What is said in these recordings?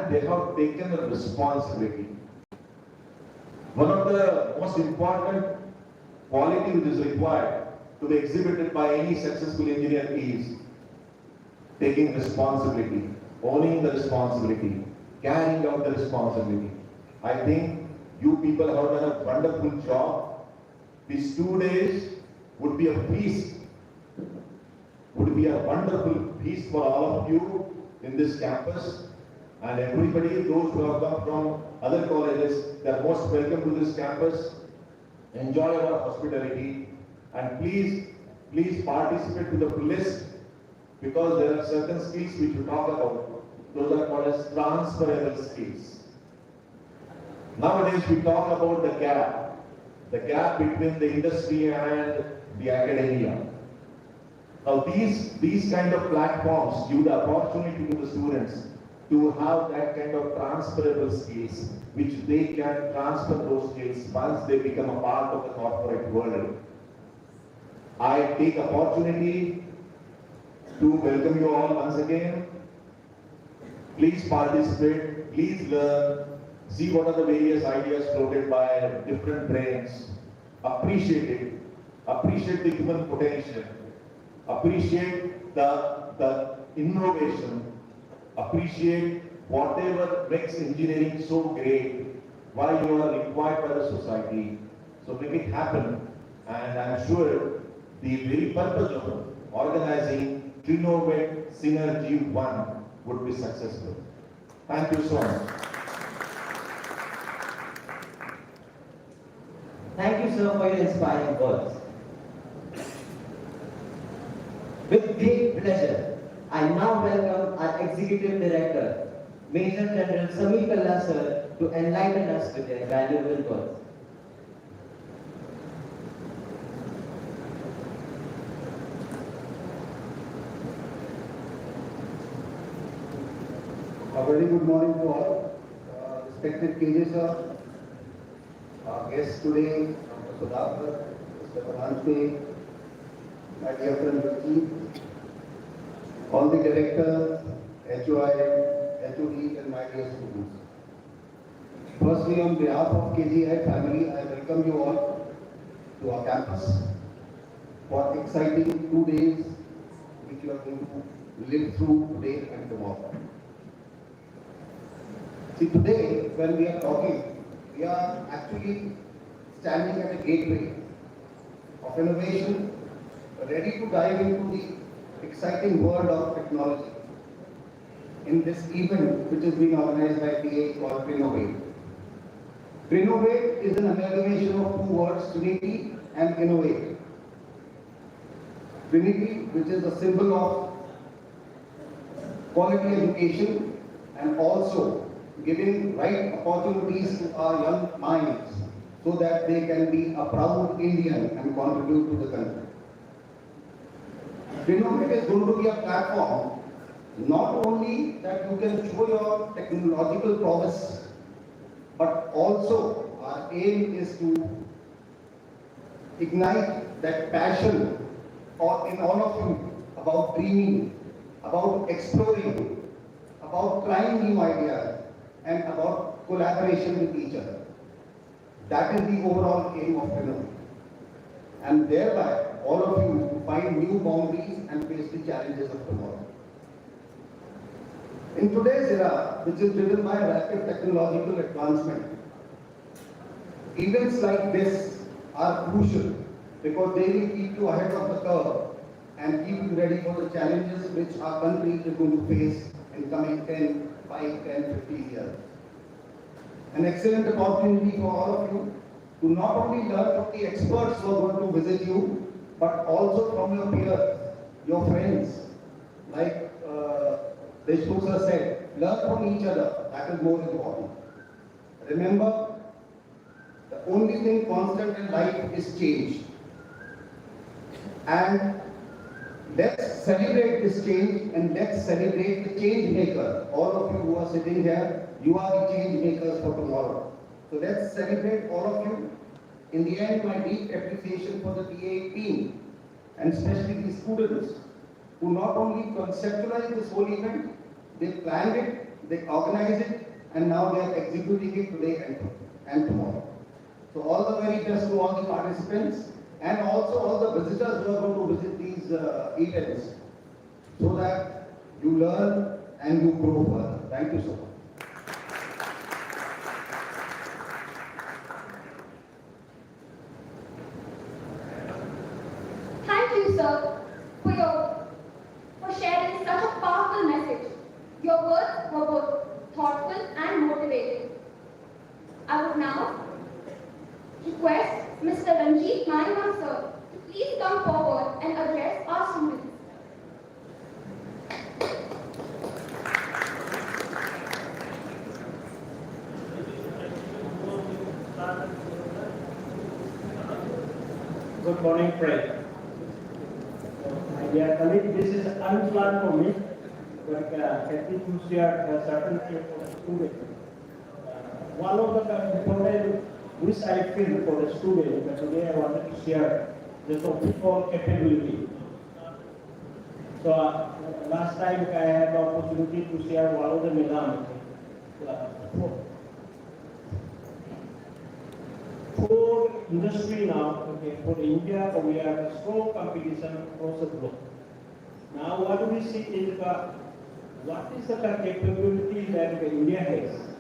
and they have taken a responsibility. One of the most important qualities which is required to be exhibited by any successful engineer is taking responsibility, owning the responsibility, carrying out the responsibility. I think you people have done a wonderful job. These 2 days would be a feast, would be a wonderful feast for all of you in this campus. And everybody, those who have come from other colleges, they are most welcome to this campus. Enjoy our hospitality and please participate to the fullest, because there are certain skills which we talk about. Those are called as transferable skills. Nowadays we talk about the gap between the industry and the academia. Now these kind of platforms give the opportunity to the students to have that kind of transferable skills, which they can transfer those skills once they become a part of the corporate world. I take opportunity to welcome you all once again. Please participate, please learn, see what are the various ideas floated by different brains, appreciate it, appreciate the human potential, appreciate the innovation, appreciate whatever makes engineering so great, why you are required by the society. So make it happen, and I'm sure the very purpose of organizing Innovate Synergy 1 would be successful. Thank you so much. Thank you, sir, for your inspiring words. With great pleasure, I now welcome our Executive Director, Major General Samir Kalla sir, to enlighten us with their valuable words. A very good morning to all. Respected KJ sir, our guests today, Dr. Sudhakar, Mr. Paranjpe, my dear friend Vicky, all the directors, HOI, HOD, and my dear students. Firstly, on behalf of KGI family, I welcome you all to our campus for exciting 2 days which you are going to live through today and tomorrow. See, today, when we are talking, we are actually standing at a gateway of innovation, ready to dive into the exciting world of technology in this event which is being organized by TAE called Innovate. Innovate is an amalgamation of 2 words, Trinity and Innovate. Trinity, which is a symbol of quality education and also giving right opportunities to our young minds so that they can be a proud Indian and contribute to the country. Innovate is going to be a platform not only that you can show your technological prowess, but also our aim is to ignite that passion in all of you about dreaming, about exploring, about trying new ideas, and about collaboration with each other. That is the overall aim of Innovate. And thereby, all of you find new boundaries and face the challenges of tomorrow. In today's era, which is driven by rapid technological advancement, events like this are crucial because they will keep you ahead of the curve and keep you ready for the challenges which our country is going to face in coming 5, 10, 15 years. An excellent opportunity for all of you to not only learn from the experts who are going to visit you, but also from your peers, your friends. Like Deshmukh sir said, learn from each other. That is more important. Remember, the only thing constant in life is change. And let's celebrate this change and let's celebrate the change maker. All of you who are sitting here, you are the change makers for tomorrow. So let's celebrate all of you. In the end, my deep appreciation for the TAE team and especially the students who not only conceptualized this whole event, they planned it, they organize it, and now they are executing it today and tomorrow. So all the very best to all the participants and also all the visitors who are going to visit these events, so that you learn and you grow further. Thank you so much. Thank you, sir, for sharing such a powerful message. Your words were both thoughtful and motivating. I would now request Mr. Ranjit Maniman, sir, to please come forward and address our students. Good morning, friend. My dear colleague, this is unplanned for me, but happy to share a certain thing for the student. One of the important which I feel for the student, but today I wanted to share the topic called capability. So last time I had the opportunity to share one of the madam. For industry now, okay, for India, we have a strong competition across the globe. Now, what do we see is what is the capability that India has?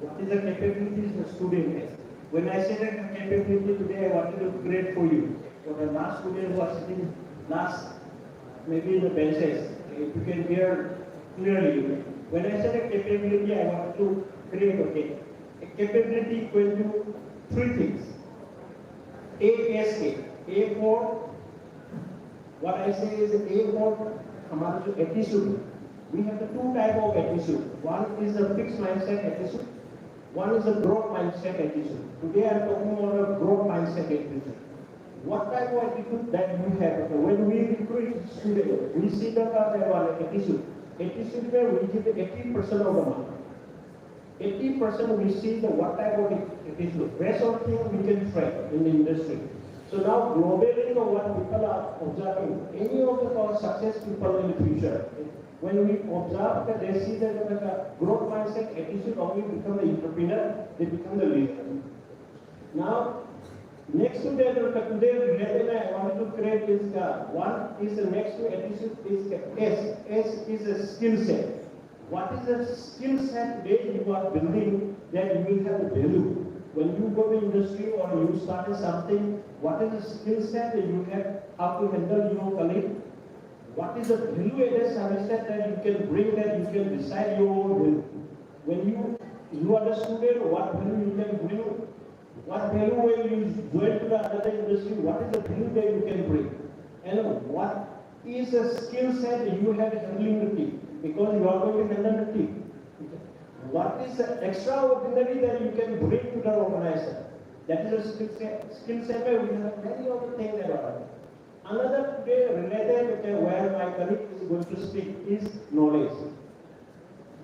What is the capabilities the student has? When I say that capability today, I wanted to create for you. For the last student who are sitting last, maybe in the benches, if you can hear clearly. When I say the capability, I want to create, okay, a capability equal to three things. ASA. A for, what I say is A for हमारा जो attitude. We have the two type of attitude. One is a fixed mindset attitude. One is a growth mindset attitude. Today I am talking about a growth mindset attitude. What type of attitude that you have? Okay, when we recruit students, we see that they are attitude. Attitude where we give 80% of the mark. 80% we see the what type of attitude. Rest of the thing we can train in the industry. So now globally, what people are observing, any of the success people in the future, when we observe that they see that the growth mindset attitude only become the entrepreneur, they become the leader. Now, next to that, today related I wanted to create is one is the next to attitude is S. S is a skill set. What is the skill set today you are building that you will have value? When you go to industry or you started something, what is the skill set that you have, how to handle your colleague? What is the value-added service that you can bring that you can decide your own value? When you are the student, what value you can bring? What value when you go into the other industry, what is the value that you can bring? And what is the skill set that you have handling the team? Because you are going to handle the team. What is the extraordinary that you can bring to the organization? That is a skill set where we have many of the things that are. Another today related where my colleague is going to speak is knowledge.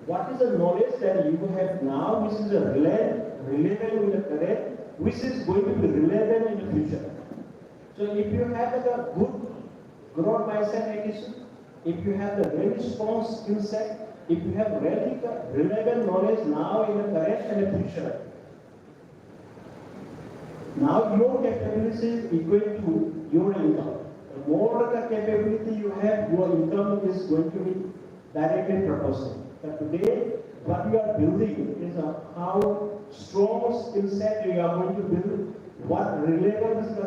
What is the knowledge that you have now which is relevant in the current, which is going to be relevant in the future? So if you have a good growth mindset attitude, if you have the very strong skill set, if you have really relevant knowledge now in the current and the future, now your capability is equal to your income. The more the capability you have, your income is going to be directly proportional. But today, what you are building is how strong skill set you are going to build, what relevant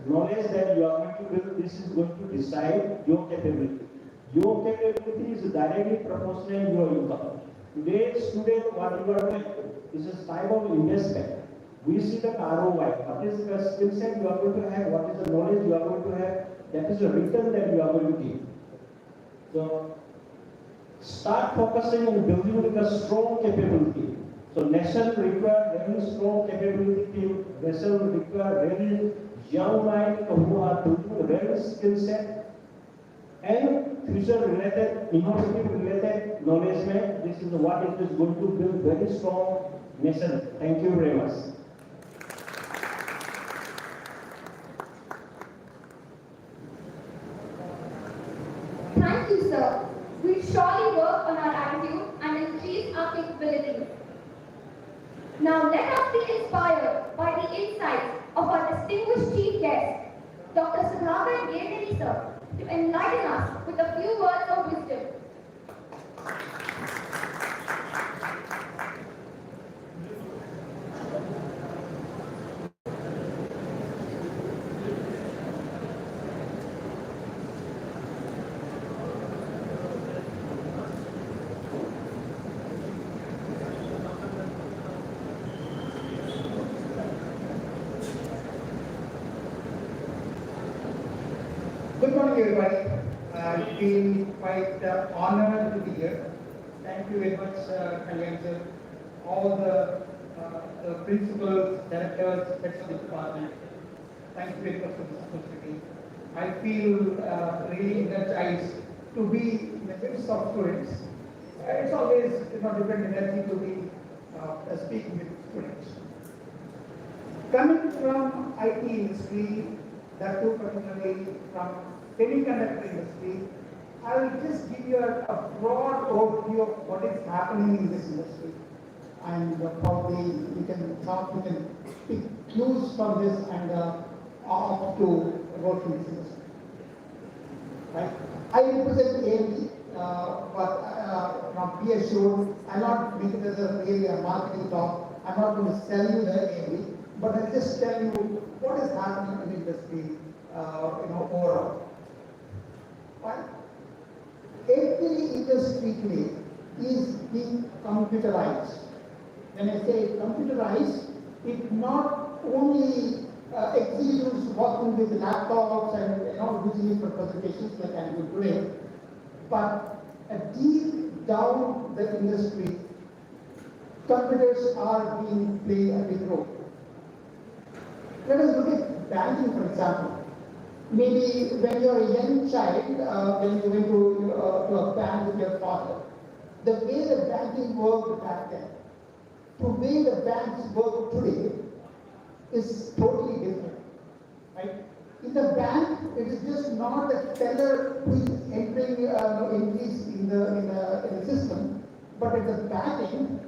knowledge that you are going to build, this is going to decide your capability. Your capability is directly proportional to your income. Today, student, what you are doing is a type of investment. We see the ROI. What is the skill set you are going to have? What is the knowledge you are going to have? That is the return that you are going to give. So, start focusing on building a strong capability. So, nation require very strong capability. Nation require very young mind who are building a very skill set. And future related, innovative related knowledge, this is what it is going to build very strong nation. Thank you very much. Thank you, sir. We'll surely work on our attitude and increase our Now let us be inspired by the insights of our distinguished chief guest, Dr. Sudhakar Devderi sir, to enlighten us with a few words of wisdom. Good morning, everybody. I feel quite honored to be here. Thank you very much, Kalyan sir, all the principals, directors, heads of the department. Thank you very much for this opportunity. I feel really energized to be in the midst of students. It's always different energy to be speaking with students. Coming from IT industry, that too particularly from semiconductor industry, I will just give you a broad overview of what is happening in this industry. And probably you can pick clues from this and opt to work in this industry. Right? I represent AMD, but be assured, I'm not making this a really a marketing talk. I'm not going to sell you the AMD, but I'll just tell you what is happening in the industry, overall. Right? Every industry today is being computerized. When I say computerized, it not only executives working with laptops and using it for presentations like I'm doing today, but deep down the industry, computers are being played a big role. Let us look at banking, for example. Maybe when you're a young child, when you went to a bank with your father, the way the banking worked back then, to the way the banks work today, is totally different. Right? In the bank, it is just not the teller who is entering entries in the system, but at the back end,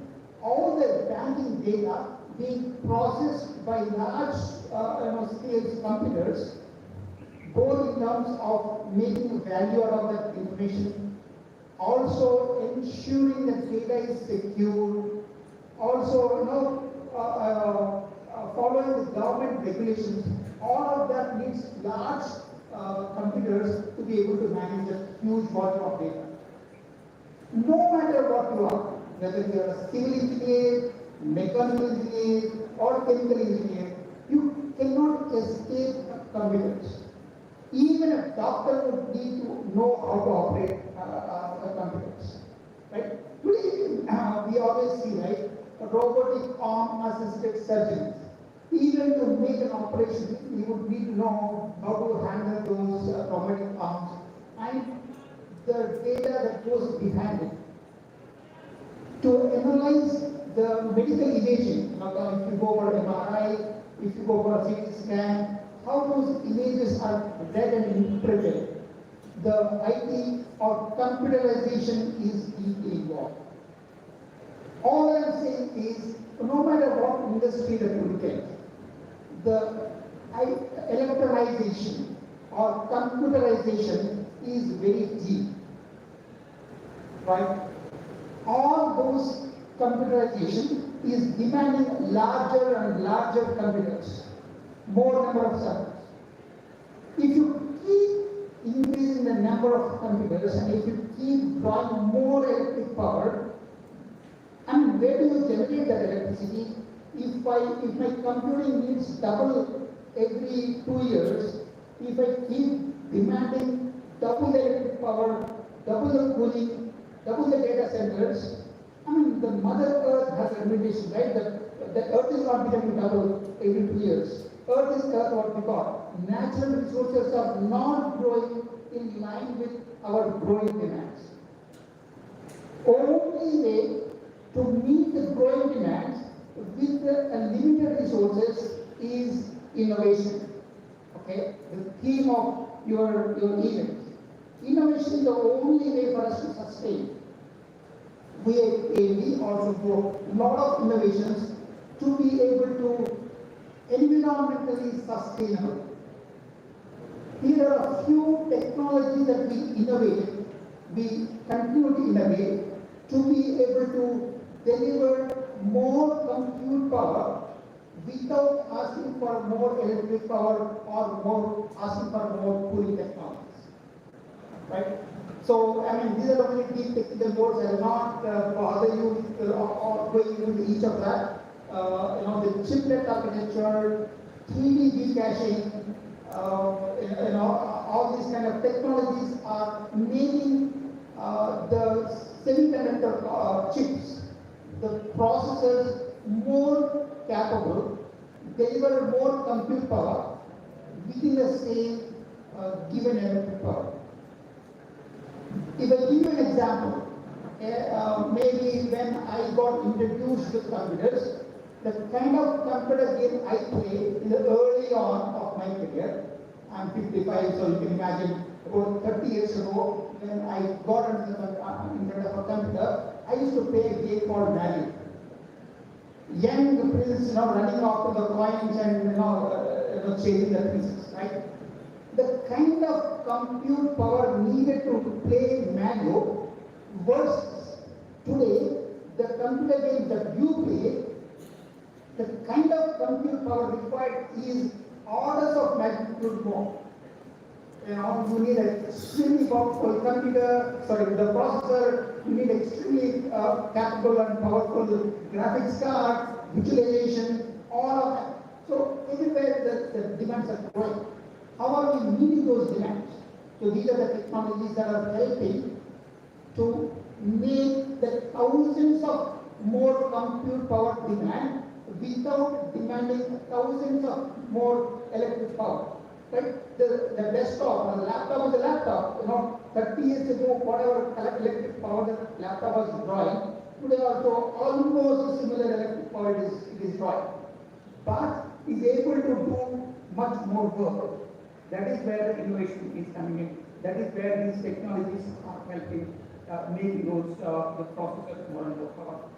all the banking data being processed by large scale computers, both in terms of making value out of that information, also ensuring that data is secure, also following the government regulations. All of that needs large computers to be able to manage a huge volume of data. No matter what you are, whether you are a civil engineer, mechanical engineer, or chemical engineer, you cannot escape computers. Even a doctor would need to know how to operate computers. Right? Today, we always see, right, robotic arm-assisted surgeons. Even to make an operation, you would need to know how to handle those robotic arms and the data that goes behind it. To analyze the medical imaging, if you go for MRI, if you go for a CT scan, how those images are read and interpreted. The IT or computerization is deeply involved. All I'm saying is, no matter what industry that you look at, the electronization or computerization is very deep. Right? All those computerization is demanding larger and larger computers, more number of servers. If you keep increasing the number of computers and if you keep drawing more electric power, and where do you generate that electricity? If my computing needs double every 2 years, if I keep demanding double the electric power, double the cooling, double the data centers, the Mother Earth has a limitation, right? The Earth is not becoming double every 2 years. Earth is what we call. Natural resources are not growing in line with our growing demands. Only way to meet the growing demands with limited resources is innovation. Okay? The theme of your event. Innovation is the only way for us to sustain. We also do a lot of innovations to be able to environmentally sustainable. Here are a few technologies that we innovate, we continue to innovate to be able to deliver more compute power without asking for more electric power or more asking for more cooling technologies. Right? So, I mean, these are the only deep technical boards. I will not bother you with or going into each of that. The chiplet architecture, 3D caching, all these kind of technologies are making the semiconductor chips, the processors more capable, deliver more compute power within the same given electric power. If I give you an example, maybe when I got introduced to computers, the kind of computer game I played in the early on of my career, I'm 55, so you can imagine about 30 years ago, when I got in front of a computer, I used to play a game called Mario. Young prince, running after the coins and chasing the princess, right? The kind of compute power needed to play Mario versus today, the computer games that you play, the kind of compute power required is orders of magnitude more. You need an extremely powerful computer, the processor, you need extremely capable and powerful graphics card, visualization, all of that. So everywhere the demands are growing. How are we meeting those demands? So these are the technologies that are helping to make the thousands of more compute power demand without demanding thousands of more electric power. Right? The desktop or the laptop is a laptop. 30 years ago, whatever electric power the laptop was drawing, today also almost similar electric power it is drawing. But is able to do much more work. That is where the innovation is coming in. That is where these technologies are helping make those the processors more and more powerful.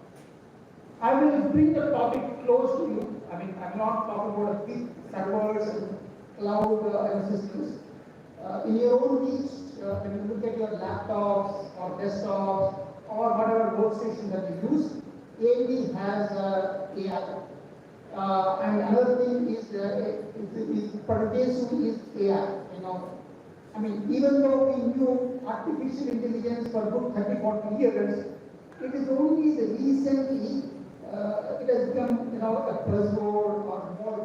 I will bring the topic close to you. I mean, I'm not talking about big servers and cloud systems. In your own reach, when you look at your laptops or desktops or whatever workstation that you use, AMD has AI. And another thing is pervasive is AI. I mean, even though we knew artificial intelligence for good 30, 40 years, it is only recently it has become a buzzword or more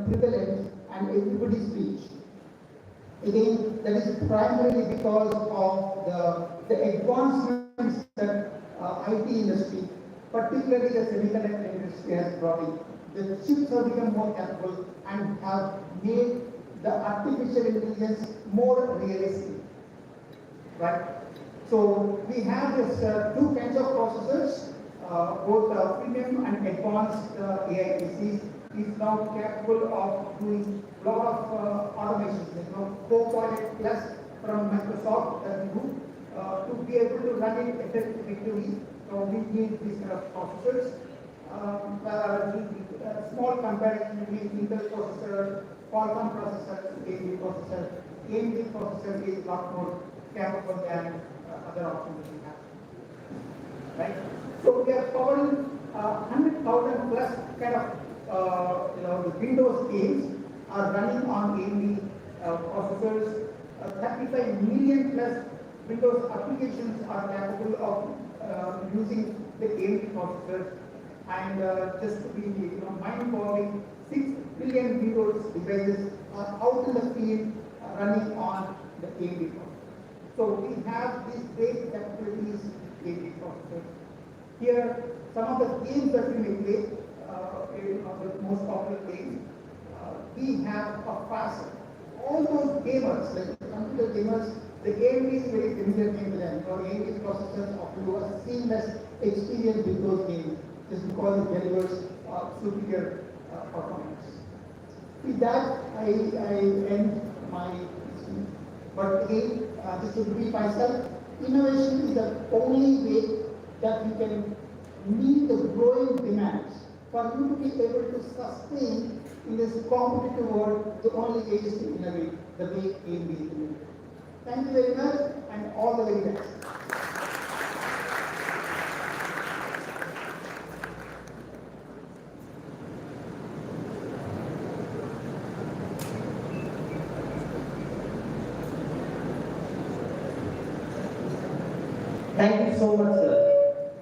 prevalent and everybody speaks. Again, that is primarily because of the advancements that IT industry, particularly the semiconductor industry, has brought in. The chips have become more capable and have made the artificial intelligence more realistic. Right? So we have this two kinds of processors, both premium and advanced AI PCs is now capable of doing a lot of automations. Copilot Plus from Microsoft that we do to be able to run it effectively. So we need these kind of processors. Small comparison between Intel processor, Qualcomm processor, AMD processor. AMD processor is a lot more capable than other options that we have. Right? So we are powering 100,000 plus kind of the Windows games are running on AMD processors. 35 million plus Windows applications are capable of using the AMD processors. And just to be mind-boggling, 6 billion Windows devices are out in the field running on the AMD processor. So we have these great capabilities in AMD processors. Here, some of the games that we may play, the most popular games, we have a fast. All those gamers, like the computer gamers, the AMD is very familiar game to them. AMD processors offer you a seamless experience with those games, just because it delivers superior performance. With that, I end my speech. But again, just to repeat myself, innovation is the only way that we can meet the growing demands for you to be able to sustain in this competitive world, the only way is to innovate the way AMB is doing. Thank you very much and all the very best. Thank you so much, sir,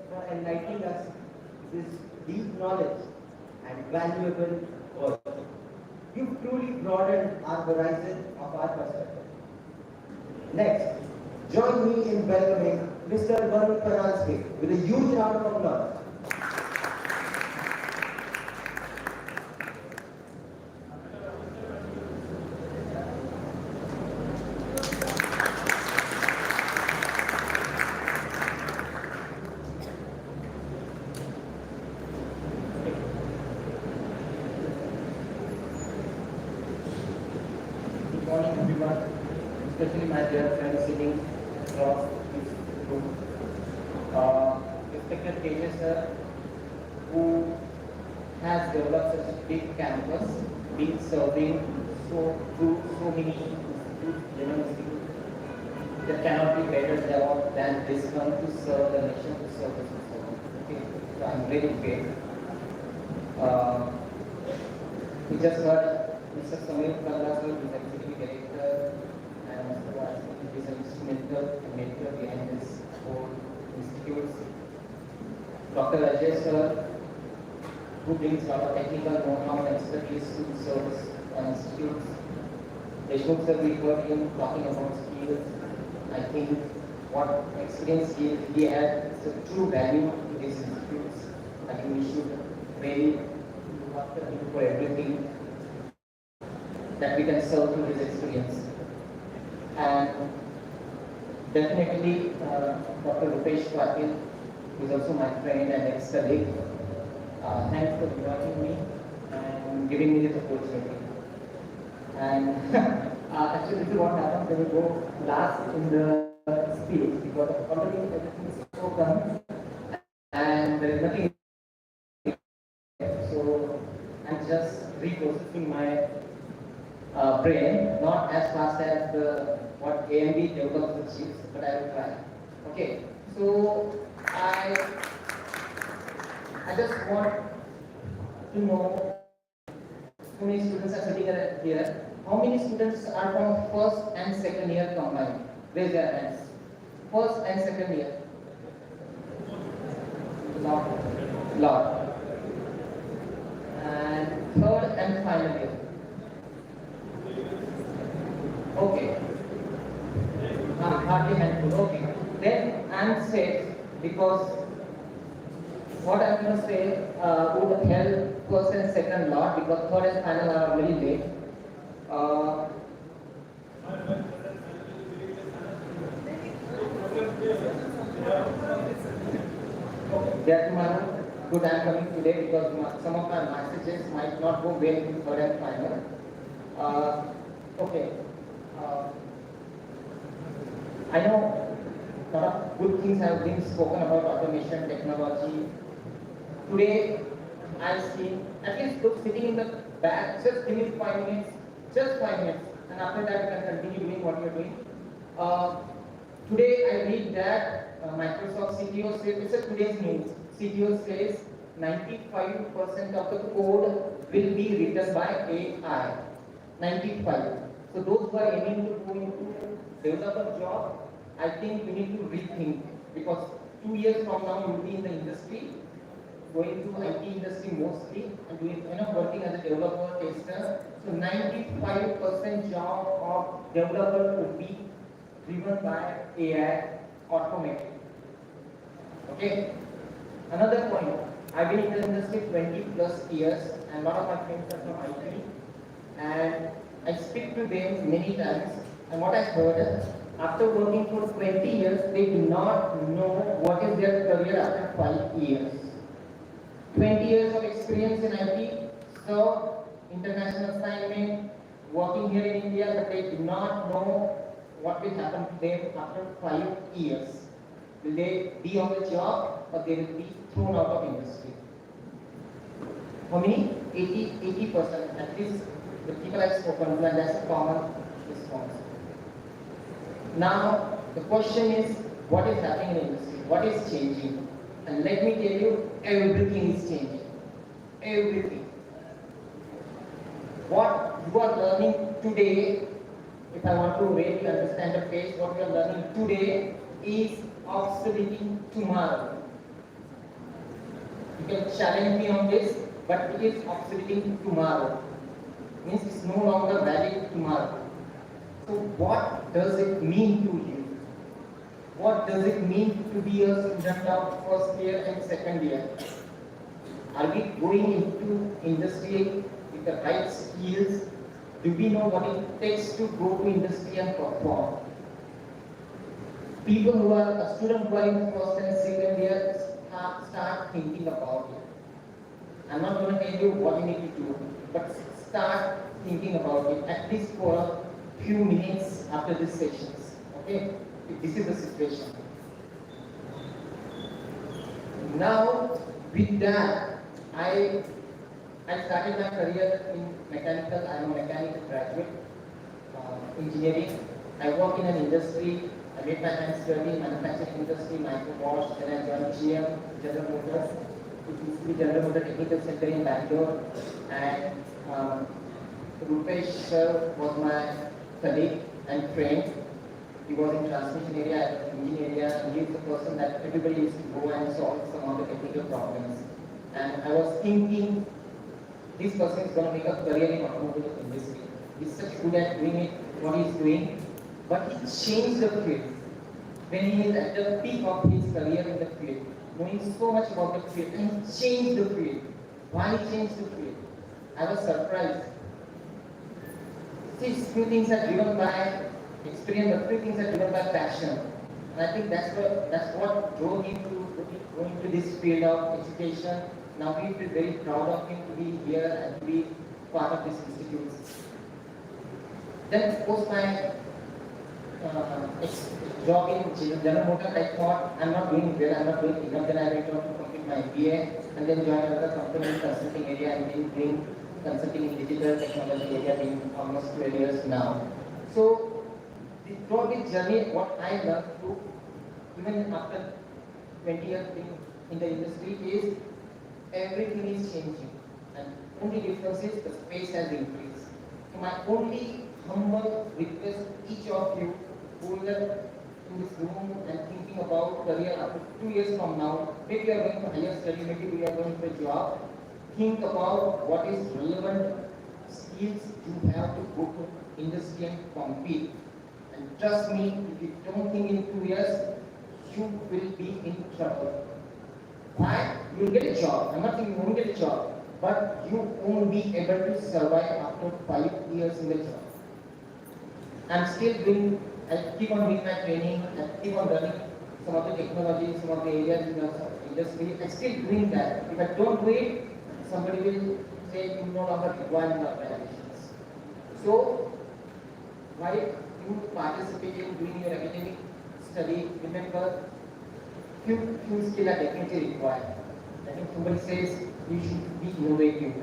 for enlightening us this deep knowledge and valuable work. You've truly broadened our horizon of our perspective. Next, join me in welcoming Mr. Varun Paransky with a huge round of applause. Good morning, everyone, especially my dear friends sitting across this room. Respected TAE sir, who has developed such a big campus, been serving through so many institutes, German institutes, there cannot be better job than this one to serve the nation, to serve the society. Okay, so I'm very grateful. We just heard Mr. Samir Kalla, who is Executive Director, and Mr. Vasi, who is an instrumental and mentor behind this whole institutes. Dr. Ajay sir, who brings a lot of technical know-how and expertise to the service institutes. Deshmukh sir, we heard him talking about skills. I think what experience he had is a true value to these institutes. I think we should really look after him for everything that we can serve through his experience. And definitely Dr. Rupesh Patil, who is also my friend and ex-colleague. Thanks for inviting me and giving me this opportunity. And actually, this is what happens when you go last in the speech, because already everything is spoken and there is nothing. So I'm just reprocessing my brain, not as fast as what AMB develops the chips, but I will try. Okay, so I just want to know how many students are sitting here. How many students are from first and second year combined? Raise their hands. First and second year. Lot. And third and final year. Okay. Hardly handful. Okay. Then I'm safe because what I'm going to say would help first and second lot, because third and final are very late. That's my good I'm coming today because some of my messages might not go well in third and final. Okay. I know a lot of good things have been spoken about automation, technology. Today, I see, at least look sitting in the back, just give me 5 minutes, just 5 minutes, and after that you can continue doing what you're doing. Today, I read that Microsoft CTO says, it's a today's news, CTO says 95% of the code will be written by AI. 95. So those who are aiming to go into developer job, I think we need to rethink, because 2 years from now you will be in the industry, going to IT industry mostly, and doing, working as a developer, tester. So 95% job of developer would be driven by AI, automated. Okay. Another point. I've been in the industry 20 plus years, and a lot of my friends are from IT, and I speak to them many times, and what I heard, after working for 20 years, they do not know what is their career after 5 years. 20 years of experience in IT, so international assignment, working here in India, but they do not know what will happen to them after 5 years. Will they be on the job, or they will be thrown out of industry? How many? 80%. At least the people have spoken, and that's a common response. Now, the question is, what is happening in the industry? What is changing? And let me tell you, everything is changing. Everything. What you are learning today, if I want to really understand the pace, what you are learning today is obsoleting tomorrow. You can challenge me on this, but it is obsoleting tomorrow. Means it's no longer valid tomorrow. So what does it mean to you? What does it mean to be a student of first year and second year? Are we going into industry with the right skills? Do we know what it takes to go to industry and perform? People who are a student who are in first and second year start thinking about it. I'm not going to tell you what you need to do, but start thinking about it at least for a few minutes after these sessions. Okay? This is the situation. Now, with that, I started my career in mechanical. I am a mechanical graduate, engineering. I work in an industry. I made my hands dirty, manufacturing industry, microwash. Then I joined GM, General Motors. It used to be General Motor Technical Center in Bangalore. And Rupesh sir was my colleague and friend. He was in transmission area, I was in engine area, and he is the person that everybody used to go and solve some of the technical problems. And I was thinking, this person is going to make a career in automobile industry. He's such good at doing it, what he's doing, but he changed the field. When he is at the peak of his career in the field, knowing so much about the field, and he changed the field. Why he changed the field? I was surprised. See, few things are driven by experience, but few things are driven by passion. And I think that's what drove him to go into this field of education. Now we feel very proud of him to be here and to be part of this institute. Then of course my job in General Motors, I thought I'm not doing well, I'm not doing enough. Then I went on to complete my BA and then joined another company in consulting area and been doing consulting in digital technology area in almost 12 years now. So throughout this journey, what I learned through, even after 20 years in the industry, is everything is changing. And only difference is the space has increased. So my only humble request to each of you who are in this room and thinking about career after 2 years from now, maybe you are going for higher study, maybe we are going for a job, think about what is relevant skills you have to go to industry and compete. And trust me, if you don't think in 2 years, you will be in trouble. Why? You will get a job. I'm not saying you won't get a job, but you won't be able to survive after 5 years in the job. I'm still doing, I keep on doing my training, I keep on learning some of the technology, some of the areas in the industry. I'm still doing that. If I don't do it, somebody will say you no longer require the organizations. So, while you participate in doing your academic study, remember, few skills are definitely required. I think somebody says you should be innovative.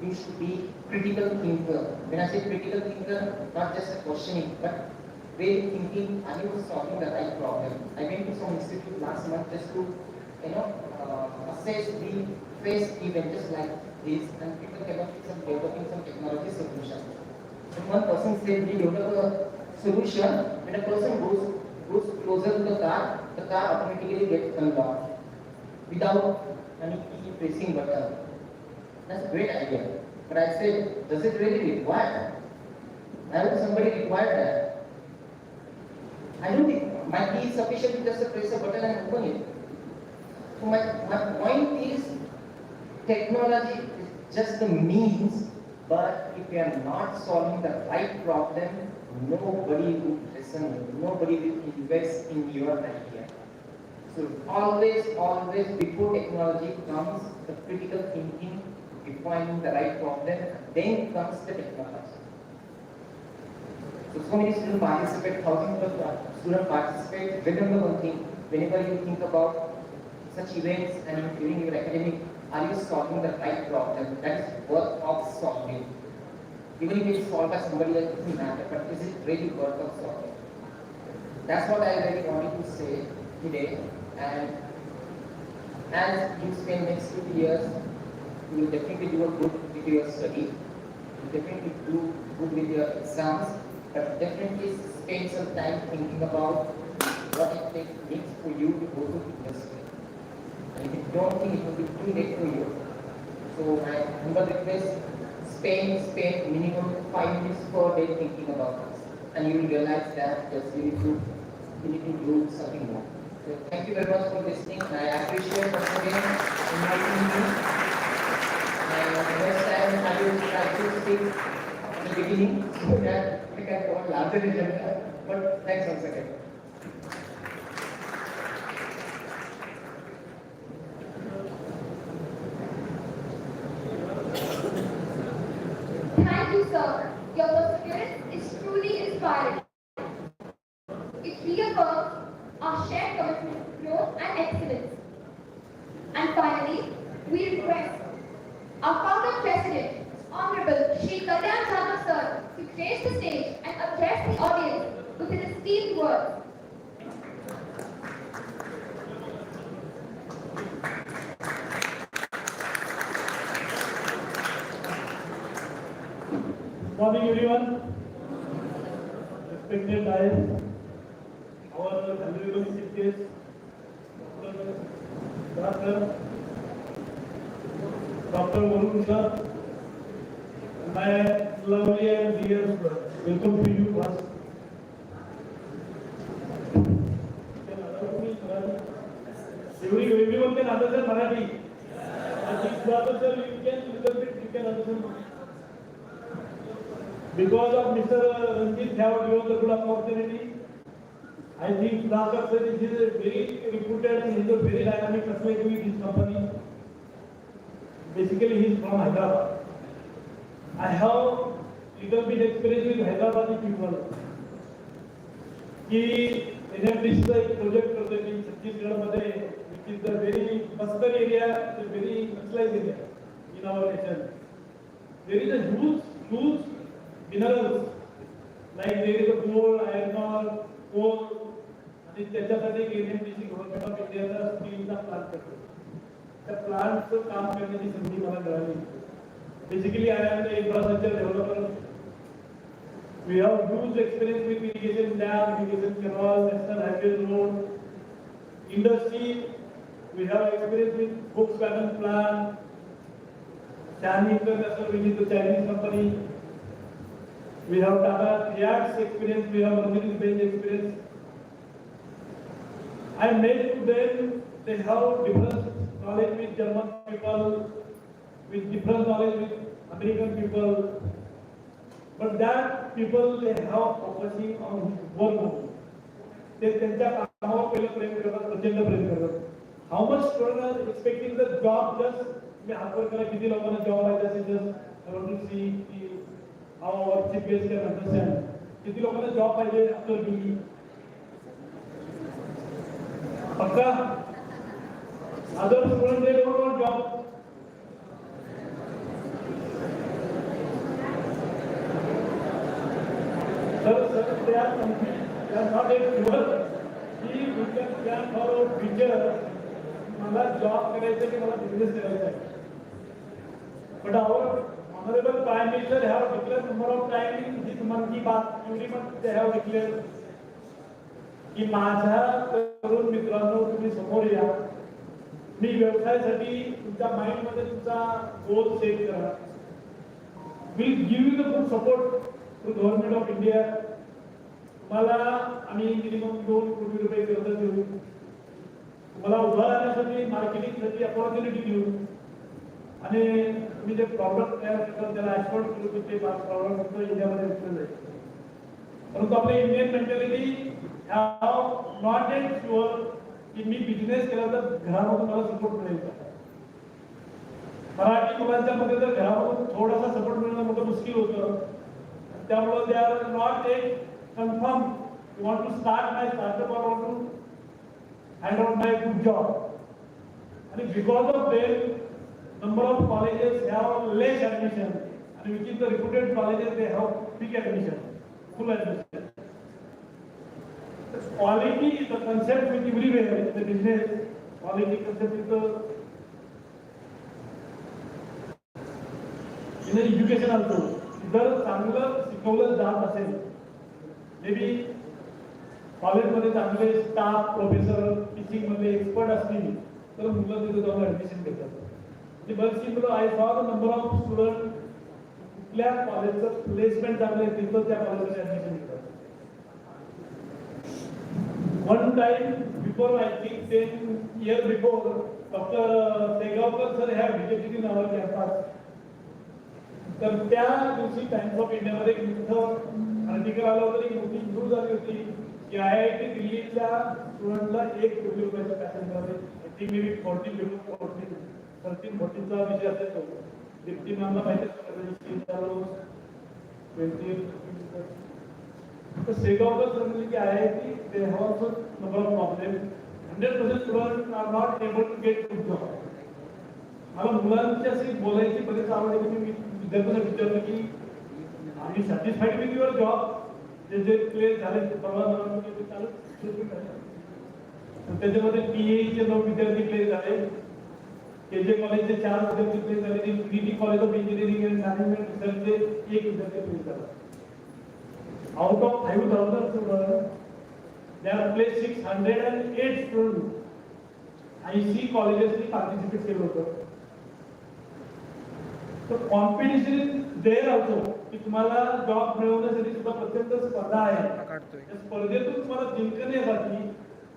You should be critical thinker. When I say critical thinker, not just a questioning, but really thinking, are you solving the right problem? I went to some institute last month just to, assess the phase event just like this, and people came up with some developing some technology solution. And one person said, we develop a solution, when a person goes closer to the car automatically gets unlocked without any key pressing button. That's a great idea. But I said, does it really require? Why would somebody require that? I don't think my key is sufficient to just press a button and open it. So my point is, technology is just the means, but if you are not solving the right problem, nobody will listen, nobody will invest in your idea. So always, before technology comes the critical thinking, defining the right problem, then comes the technology. So many students participate, thousands of students participate. Remember one thing, whenever you think about such events and during your academic are you solving the right problem that is worth of solving? Even if it's solved by somebody else, it doesn't matter, but is it really worth of solving? That's what I really wanted to say today. And as you spend next 2 years, you will definitely do a good with your study. You will definitely do good with your exams, but definitely spend some time thinking about what it takes for you to go to industry. And if you don't think it will be too late for you, so my humble request, spend minimum 5 minutes per day thinking about this, and you will realize that yes, you need to do something more. So thank you very much for listening. I appreciate once again inviting me. And next time I will try to speak at the beginning so that I can go larger agenda. But thanks once again. Thank you, sir. Your perseverance is truly inspiring. It reaffirms our shared commitment to growth and excellence. And finally, we request our founder president, Honorable Shri Kalyan Jadhav sir, to grace the stage and address the audience with his esteemed words. Morning everyone, respected guys, our valuable CPS, Dr. Varun sir, and my lovely and dear welcome to you first. Everyone can understand Marathi. I think brother sir, you can understand. Because of Mr. Ranjit have given the good opportunity, I think Dr. sir is a very reputed and he is a very dynamic perspective with his company. Basically, he is from Hyderabad. I have little bit experience with Hyderabadi people. He NMDC एक project करते हैं छत्तीसगढ़ में, which is a very Bastar area, a very specialized area in our nation. There is a huge minerals like there is a gold, iron ore, coal, आणि त्याच्यासाठी NMDC government of इंडियाचा स्टीलचा plant करतो. त्या प्लांटचं काम करण्याची संधी मला मिळाली. Basically I am the infrastructure developer. We have huge experience with irrigation dam, irrigation canal, national highway road, industry. We have experience with Volkswagen plant, Chani International, which is the Chinese company. We have Tata Triax experience, we have Mercedes-Benz experience. I met them, they have different knowledge with German people, with different knowledge with American people. But that people, they have focusing on work only. They त्यांच्या कामावर पहिलं प्रेम करतात, प्रचंड प्रेम करतात. How much students expecting the job just मी हातवर करा किती लोकांना job आहे त्याचे just I want to see how our CPS can understand. किती लोकांना जॉब पाहिजे after BE? पक्का? Other students they don't want job. Sir, they are not a pure. He can plan for a future. मला job करायचा की मला business करायचा आहे. But our honorable Prime Minister have declared number of times in his मन की बात, every month they have declared की माझ्या तरुण मित्रांनो तुम्ही समोर या. मी व्यवसायासाठी तुमच्या माइंड मध्ये तुमचा गोल सेट करा. Will give you the good support to Government of India. तुम्हाला आम्ही मिनिमम 2 कोटी रुपये कर्ज देऊ. तुम्हाला उभा राहण्यासाठी मार्केटिंगसाठी अपॉर्च्युनिटी देऊ. आणि तुम्ही जे प्रॉडक्ट तयार करता त्याला एक्सपोर्ट करू की ते प्रॉडक्ट फक्त इंडियामध्ये विकले जाईल. परंतु आपली Indian mentality have not at sure की मी बिझनेस केला तर घरामधून मला सपोर्ट मिळेल का. मराठी मुलांच्या मध्ये तर घरामधून थोडासा सपोर्ट मिळणं मोठं मुश्किल होतं. त्यामुळे they are not at confirm you want to start my startup or want to hand out my good job. आणि because of them number of colleges have less admission, and which is the reputed colleges they have big admission, full admission. Quality is the concept which everywhere in the business. Quality concept is the in the education also. जर चांगलं शिकवलं जात असेल, may be कॉलेजमध्ये चांगले staff professor teaching मध्ये expert असतील तर मुलं तिथे जाऊन ऍडमिशन घेतात. बरीचशी मुलं आय saw the number of student कुठल्या कॉलेजचं प्लेसमेंट चांगलं आहे तिथं त्या कॉलेजमध्ये ऍडमिशन घेतात. One time before, I think 10 years before, Dr. Segavkar sir have visited in our campus. तर त्या दिवशी टाइम्स ऑफ इंडियामध्ये एक मोठं आर्टिकल आलं होतं, एक मोठी न्यूज आली होती की IIT दिल्लीच्या स्टुडंटला ₹1 कोटी पॅसेंज मिळाले. आय थिंक मे बी 13-14चा विषय असेल तो. डिप्टी मॅमला माहिती तर सेगावकर सर म्हणजे की IIT they have also number of problems. 100% students are not able to get good job. मला मुलांच्याशी बोलायची बरीच आवड आहे. मी विद्यार्थ्यांना विचारलं की आम्ही satisfied with your job, J play झाले त्याच्यामध्ये TAE 9 विद्यार्थी प्ले झाले, KJ कॉलेजचे 4 विद्यार्थी प्ले झाले, TDT college of engineering and management रिसर्चचे 1 विद्यार्थी प्ले झाला. Out of 5,000 students, there are placed 608 students. IC colleges ने participate केलं होतं. So competition there also, की तुम्हाला जॉब मिळवण्यासाठी सुद्धा प्रचंड स्पर्धा आहे. त्या स्पर्धेतून तुम्हाला जिंकण्यासाठी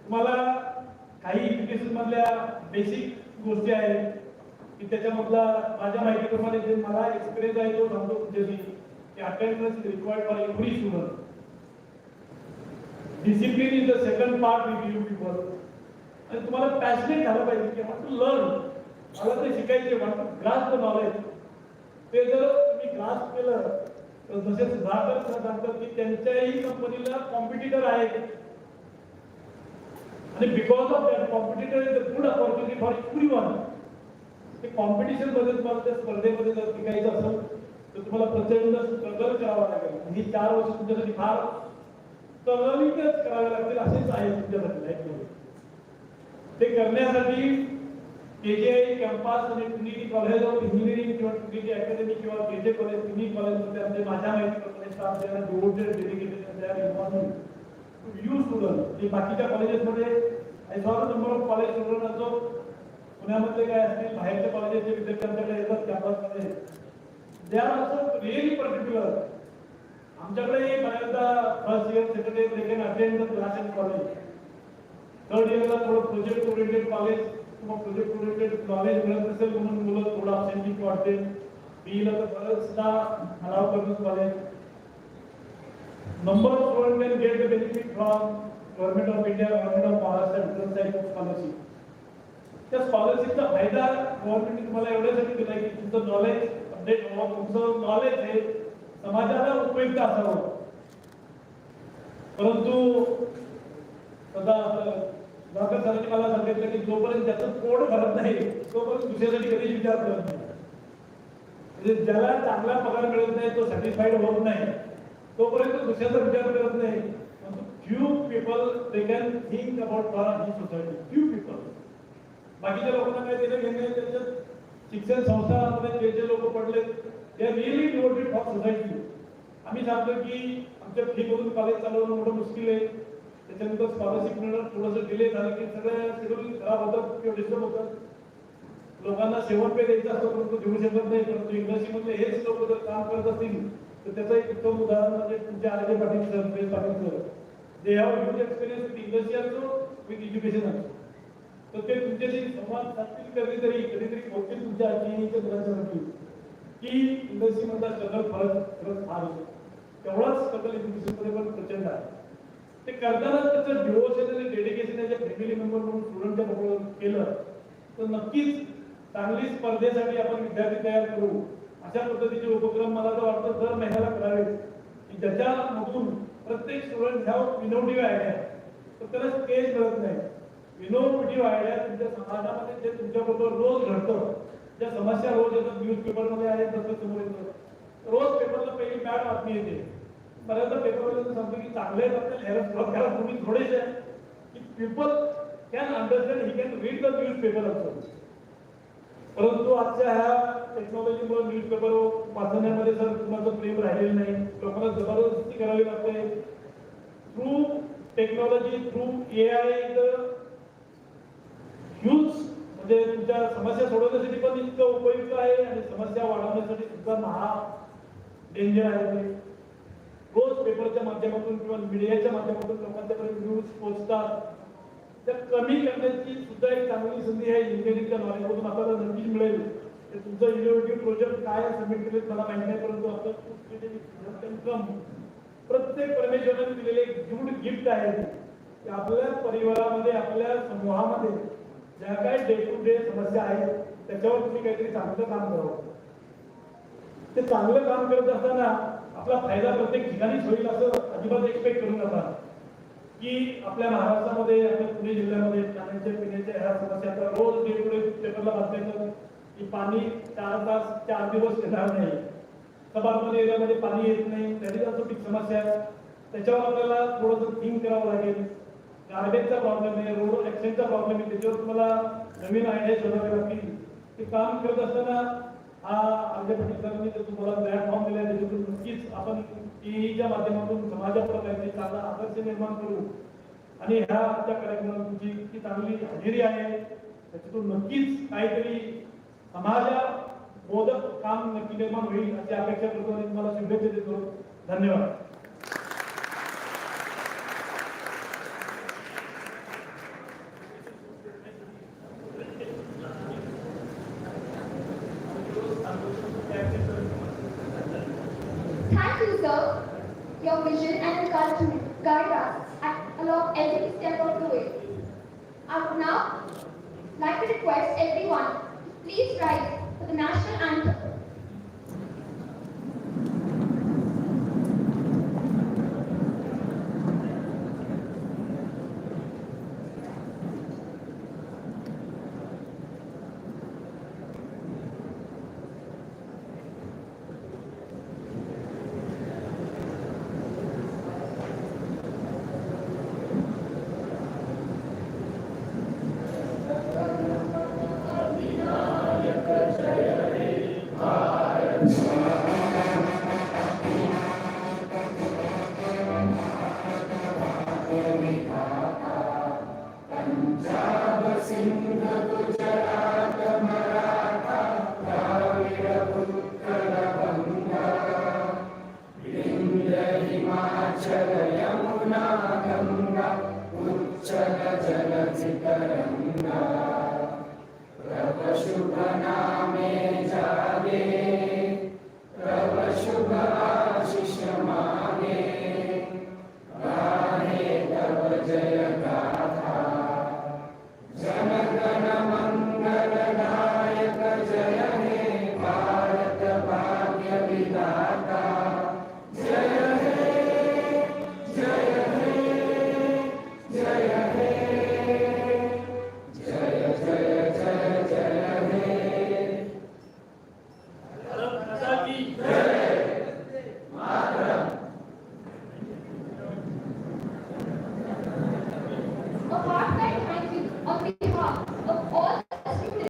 तुम्हाला काही एज्युकेशन मधल्या बेसिक गोष्टी आहेत की त्याच्यामधला माझ्या माहितीप्रमाणे जे मला एक्सपिरियन्स आहे तो सांगतो तुमच्याशी. Attendance is required for every student. Discipline is the second part with you people. आणि तुम्हाला पॅशनेट झालं पाहिजे की want to learn. मला ते शिकायचे, want to grasp the knowledge. ते जर तुम्ही ग्रास्प केलं तर जसे सुधाकर सर सांगतात की त्यांच्याही कंपनीला कॉम्पिटिटर आहेत आणि because of that competitor is a good opportunity for everyone. ते कॉम्पिटिशन मध्ये तुम्हाला त्या स्पर्धेमध्ये जर टिकायचं असेल तर तुम्हाला प्रचंड स्ट्रगल करावं लागेल. ही 4 वर्ष तुमच्यासाठी फार स्ट्रगलिंगच करावे लागतील असेच आहे तुमच्यासाठी लाईफमध्ये. ते करण्यासाठी KJ कॅम्पस आणि ट्रिनिटी कॉलेज ऑफ इंजिनिअरिंग किंवा ट्रिनिटी अकॅडमी किंवा KJ कॉलेज तिन्ही कॉलेजमध्ये आमचे माझ्या माहितीप्रमाणे स्टाफ जे आहे डिवोटेड डेडिकेटेड तयार इन्व्हॉल्व टू यू स्टुडंट. जे बाकीच्या कॉलेजेसमध्ये I saw the number of college student असो पुण्यामधले काय असतील बाहेरच्या कॉलेजेसचे विद्यार्थी आमच्याकडे येतात कॅम्पसमध्ये. They are also really particular. आमच्याकडे बऱ्याचदा first year second year they can attend the class in college. Third इयरला थोडं प्रोजेक्ट ओरिएंटेड कॉलेज किंवा प्रोजेक्ट ओरिएंटेड नॉलेज मिळत असेल म्हणून मुलं थोडं अबसेंटी वाटते. बीला तर बरंचदा अलाव करणं college. Number of student can get the benefit from government of India, government of Maharashtra different type of scholarship. त्या स्कॉलरशिपचा फायदा गव्हर्नमेंटने तुम्हाला एवढ्यासाठी दिलाय की तुमचं नॉलेज तुमचं नॉलेज हे समाजाला उपयुक्त असावं. परंतु डॉक्टर सरांनी मला सांगितलं की जोपर्यंत त्याचं पोट भरत नाही तोपर्यंत दुसऱ्यासाठी कधीच विचार करत नाही. म्हणजे ज्याला चांगला पगार मिळत नाही तो सॅटिस्फाईड होत नाही तोपर्यंत दुसऱ्याचा विचार करत नाही. Few people they can think about for he society. Few people. बाकीच्या लोकांना काय देणं घेणं त्याच्यात शिक्षण संस्थांमध्ये जे लोक पडले ते रिअली डिवोटेड फॉर सोसायटी. आम्ही सांगतो की आमच्या फीमधून कॉलेज चालवणं मोठं मुश्किल आहे. त्याच्यानंतर स्कॉलरशिप मिळणं थोडंसं डिले झालं की सगळ्या शेड्यूल खराब होतात किंवा डिस्टर्ब होतात. लोकांना 7 पे द्यायचा असतो परंतु देऊ शकत नाही. परंतु इंडस्ट्रीमधले हेच लोक जर काम करत असतील तर त्याचं एक उत्तम उदाहरण म्हणजे तुमचे आरोग्य Patil sir, Suresh Patil sir. They have huge experience with industry असो विथ एज्युकेशन असो. तर ते तुमच्याशी संवाद साधतील कधीतरी बोलतील तुमच्या आजीच्या मुलांच्यासाठी की इंडस्ट्रीमधला स्ट्रगल खरंच फार होतो. तेवढाच स्ट्रगल एज्युकेशनमध्ये पण प्रचंड आहे. ते करताना त्याचं डिवोशन आणि डेडिकेशन याच्या फॅमिली मेंबर म्हणून स्टुडंटच्या बरोबर केलं तर नक्कीच चांगली स्पर्धेसाठी आपण विद्यार्थी तयार करू. अशा पद्धतीचे उपक्रम मला तर वाटतं दर महिन्याला करावेत की ज्याच्यामधून प्रत्येक स्टुडंट ह्या इनोव्हेटिव्ह आयडिया तर त्याला स्टेज मिळत नाही. इनोव्हेटिव्ह आयडिया तुमच्या समाजामध्ये जे तुमच्याबरोबर रोज घडतं ज्या समस्या रोज येतात न्यूजपेपरमध्ये आहेत तसं समोर येतं. रोज पेपरला पहिली बॅड बातमी येते. बऱ्याचदा पेपरवाले सांगतो की चांगले आपल्याला तुम्ही थोडेसे की people can understand, he can read the newspaper असतो. परंतु आजच्या ह्या टेक्नॉलॉजीमुळे न्यूजपेपर वाचण्यामध्ये सर कुणाचं प्रेम राहिलेलं नाही. लोकांना जबरदस्ती करावी लागते. Through technology, through AI huge म्हणजे तुमच्या समस्या सोडवण्यासाठी पण इतकं उपयुक्त आहे आणि समस्या वाढवण्यासाठी सुद्धा महा डेंजर आहे. ते रोज पेपरच्या माध्यमातून किंवा मीडियाच्या माध्यमातून लोकांच्यापर्यंत न्यूज पोहोचतात. त्या कमी करण्याची सुद्धा एक चांगली संधी आहे. इंजिनिअरिंगच्या नॉलेजमधून आपल्याला नक्कीच मिळेल. ते तुमचं इनोव्हेटिव्ह प्रोजेक्ट काय सबमिट केले मला माहिती नाही, परंतु आपलं प्रत्येक परमेश्वराने दिलेले एक गुड गिफ्ट आहे की आपल्या परिवारामध्ये, आपल्या समूहामध्ये ज्या काही डे टू डे समस्या आहेत त्याच्यावर तुम्ही काहीतरी चांगलं काम करावं. ते चांगलं काम करत असताना आपला फायदा प्रत्येक ठिकाणीच होईल असं अजिबात एक्सपेक्ट करू नका. की आपल्या महाराष्ट्रामध्ये, आपल्या पुणे जिल्ह्यामध्ये पाण्याच्या पिण्याच्या ह्या समस्या रोज डे टू डे पेपरला बातम्या की पाणी 4 तास 4 दिवस येणार नाही, सभामध्ये एरियामध्ये पाणी येत नाही, त्याची जास्त समस्या आहे. त्याच्यावर आपल्याला थोडंसं थिंक करावं लागेल. गार्बेजचा प्रॉब्लेम आहे, रोड ऍक्सिडेंटचा प्रॉब्लेम आहे, त्याच्यावर तुम्हाला नवीन आयडिया शोधावे लागतील. ते काम करत असताना हा आमच्या पटीकरांनी जर तुम्हाला प्लॅटफॉर्म दिला त्याच्यातून नक्कीच आपण TAEच्या माध्यमातून समाजापुढे काहीतरी चांगला आदर्श निर्माण करू. आणि ह्या आजच्या कार्यक्रमात तुमची इतकी चांगली हजेरी आहे त्याच्यातून नक्कीच काहीतरी समाजा बोधक काम नक्की निर्माण होईल अशी अपेक्षा करतो आणि तुम्हाला शुभेच्छा देतो. धन्यवाद. Thank you, sir. Your vision and encouragement guide us along every step of the way. I would now like to request everyone to please rise for the national anthem. उच्चल जल चितरंगा प्रभ शुभ नाम